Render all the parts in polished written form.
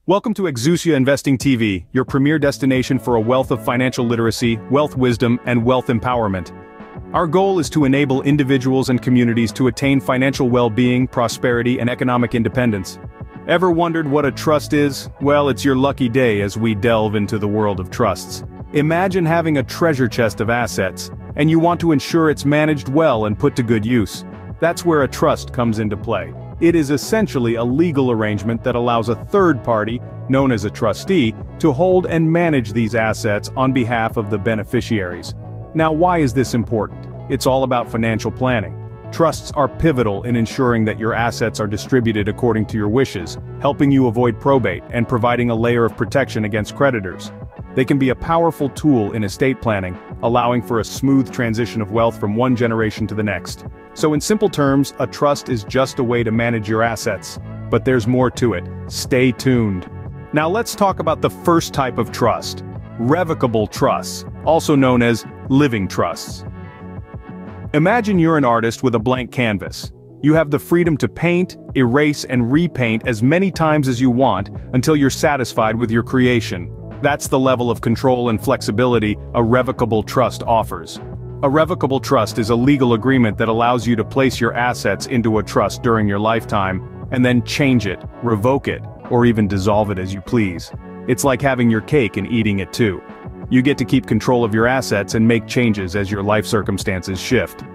Welcome to Exousia Investing TV, your premier destination for a wealth of financial literacy, wealth wisdom, and wealth empowerment. Our goal is to enable individuals and communities to attain financial well-being, prosperity, and economic independence. Ever wondered what a trust is? Well, it's your lucky day as we delve into the world of trusts. Imagine having a treasure chest of assets, and you want to ensure it's managed well and put to good use. That's where a trust comes into play. It is essentially a legal arrangement that allows a third party, known as a trustee, to hold and manage these assets on behalf of the beneficiaries. Now, why is this important? It's all about financial planning. Trusts are pivotal in ensuring that your assets are distributed according to your wishes, helping you avoid probate and providing a layer of protection against creditors. They can be a powerful tool in estate planning, allowing for a smooth transition of wealth from one generation to the next. So in simple terms, a trust is just a way to manage your assets. But there's more to it. Stay tuned. Now let's talk about the first type of trust: revocable trusts, also known as living trusts. Imagine you're an artist with a blank canvas. You have the freedom to paint, erase, and repaint as many times as you want until you're satisfied with your creation. That's the level of control and flexibility a revocable trust offers. A revocable trust is a legal agreement that allows you to place your assets into a trust during your lifetime, and then change it, revoke it, or even dissolve it as you please. It's like having your cake and eating it too. You get to keep control of your assets and make changes as your life circumstances shift.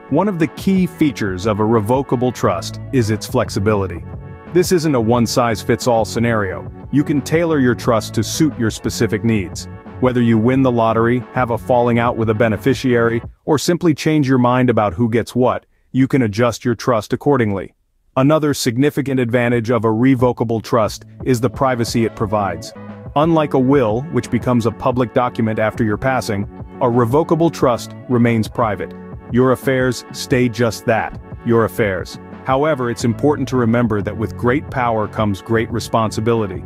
One of the key features of a revocable trust is its flexibility. This isn't a one-size-fits-all scenario. You can tailor your trust to suit your specific needs. Whether you win the lottery, have a falling out with a beneficiary, or simply change your mind about who gets what, you can adjust your trust accordingly. Another significant advantage of a revocable trust is the privacy it provides. Unlike a will, which becomes a public document after your passing, a revocable trust remains private. Your affairs stay just that, your affairs. However, it's important to remember that with great power comes great responsibility.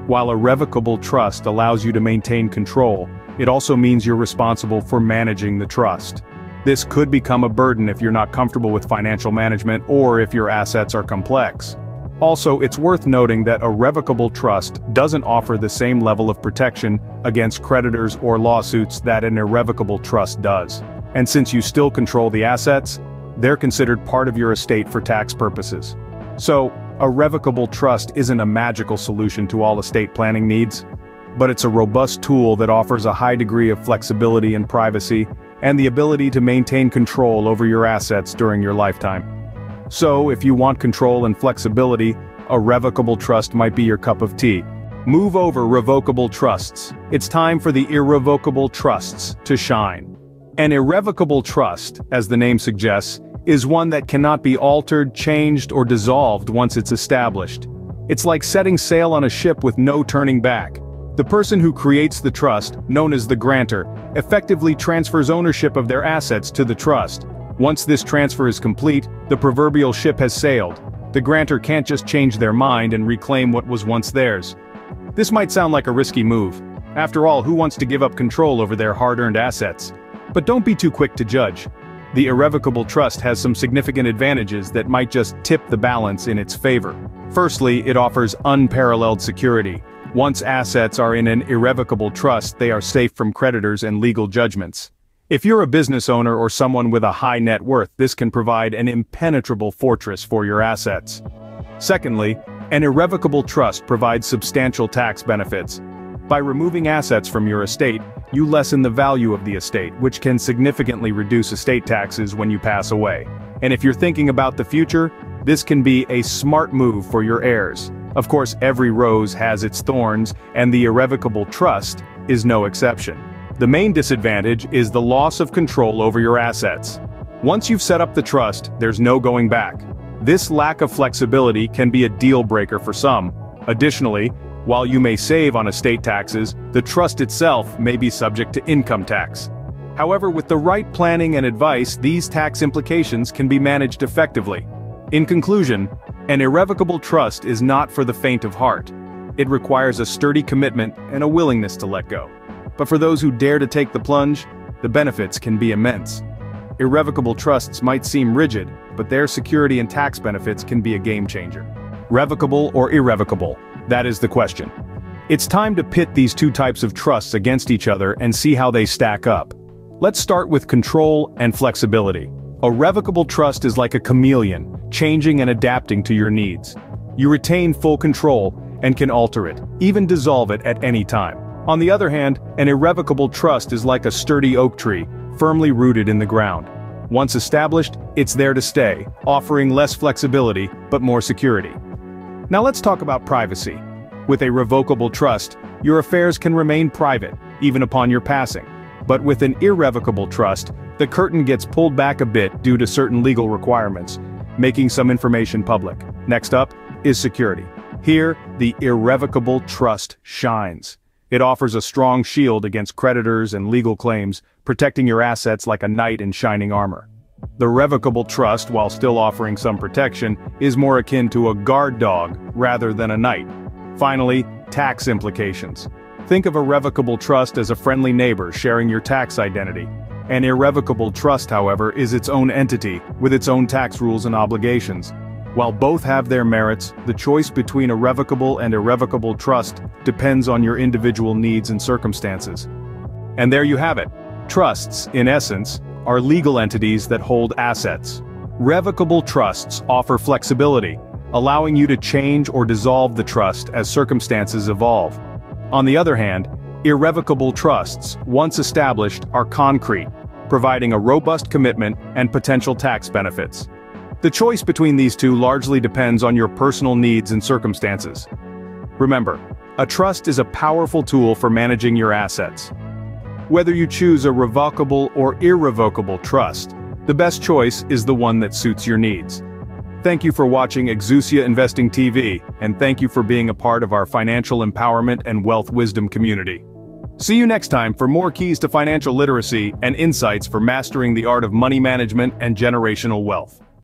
While a revocable trust allows you to maintain control, it also means you're responsible for managing the trust. This could become a burden if you're not comfortable with financial management or if your assets are complex. Also, it's worth noting that a revocable trust doesn't offer the same level of protection against creditors or lawsuits that an irrevocable trust does. And since you still control the assets, they're considered part of your estate for tax purposes. So, a revocable trust isn't a magical solution to all estate planning needs, but it's a robust tool that offers a high degree of flexibility and privacy, and the ability to maintain control over your assets during your lifetime. So, if you want control and flexibility, a revocable trust might be your cup of tea. Move over revocable trusts. It's time for the irrevocable trusts to shine. An irrevocable trust, as the name suggests, is one that cannot be altered, changed, or dissolved once it's established. It's like setting sail on a ship with no turning back. The person who creates the trust, known as the grantor, effectively transfers ownership of their assets to the trust. Once this transfer is complete, the proverbial ship has sailed. The grantor can't just change their mind and reclaim what was once theirs. This might sound like a risky move. After all, who wants to give up control over their hard-earned assets? But don't be too quick to judge. The irrevocable trust has some significant advantages that might just tip the balance in its favor. Firstly, it offers unparalleled security. Once assets are in an irrevocable trust, they are safe from creditors and legal judgments. If you're a business owner or someone with a high net worth, this can provide an impenetrable fortress for your assets. Secondly, an irrevocable trust provides substantial tax benefits. By removing assets from your estate, you lessen the value of the estate, which can significantly reduce estate taxes when you pass away. And if you're thinking about the future, this can be a smart move for your heirs. Of course, every rose has its thorns, and the irrevocable trust is no exception. The main disadvantage is the loss of control over your assets. Once you've set up the trust, there's no going back. This lack of flexibility can be a deal breaker for some. Additionally, while you may save on estate taxes, the trust itself may be subject to income tax. However, with the right planning and advice, these tax implications can be managed effectively. In conclusion, an irrevocable trust is not for the faint of heart. It requires a sturdy commitment and a willingness to let go. But for those who dare to take the plunge, the benefits can be immense. Irrevocable trusts might seem rigid, but their security and tax benefits can be a game changer. Revocable or irrevocable? That is the question. It's time to pit these two types of trusts against each other and see how they stack up. Let's start with control and flexibility. A revocable trust is like a chameleon, changing and adapting to your needs. You retain full control and can alter it, even dissolve it at any time. On the other hand, an irrevocable trust is like a sturdy oak tree, firmly rooted in the ground. Once established, it's there to stay, offering less flexibility, but more security. Now let's talk about privacy. With a revocable trust, your affairs can remain private, even upon your passing. But with an irrevocable trust, the curtain gets pulled back a bit due to certain legal requirements, making some information public. Next up is security. Here, the irrevocable trust shines. It offers a strong shield against creditors and legal claims, protecting your assets like a knight in shining armor. The revocable trust, while still offering some protection, is more akin to a guard dog rather than a knight. Finally, tax implications. Think of a revocable trust as a friendly neighbor sharing your tax identity. An irrevocable trust, however, is its own entity, with its own tax rules and obligations. While both have their merits, the choice between a revocable and irrevocable trust depends on your individual needs and circumstances. And there you have it. Trusts, in essence, are legal entities that hold assets. Revocable trusts offer flexibility, allowing you to change or dissolve the trust as circumstances evolve. On the other hand, irrevocable trusts, once established, are concrete, providing a robust commitment and potential tax benefits. The choice between these two largely depends on your personal needs and circumstances. Remember, a trust is a powerful tool for managing your assets. Whether you choose a revocable or irrevocable trust, the best choice is the one that suits your needs. Thank you for watching Exousia Investing TV, and thank you for being a part of our financial empowerment and wealth wisdom community. See you next time for more keys to financial literacy and insights for mastering the art of money management and generational wealth.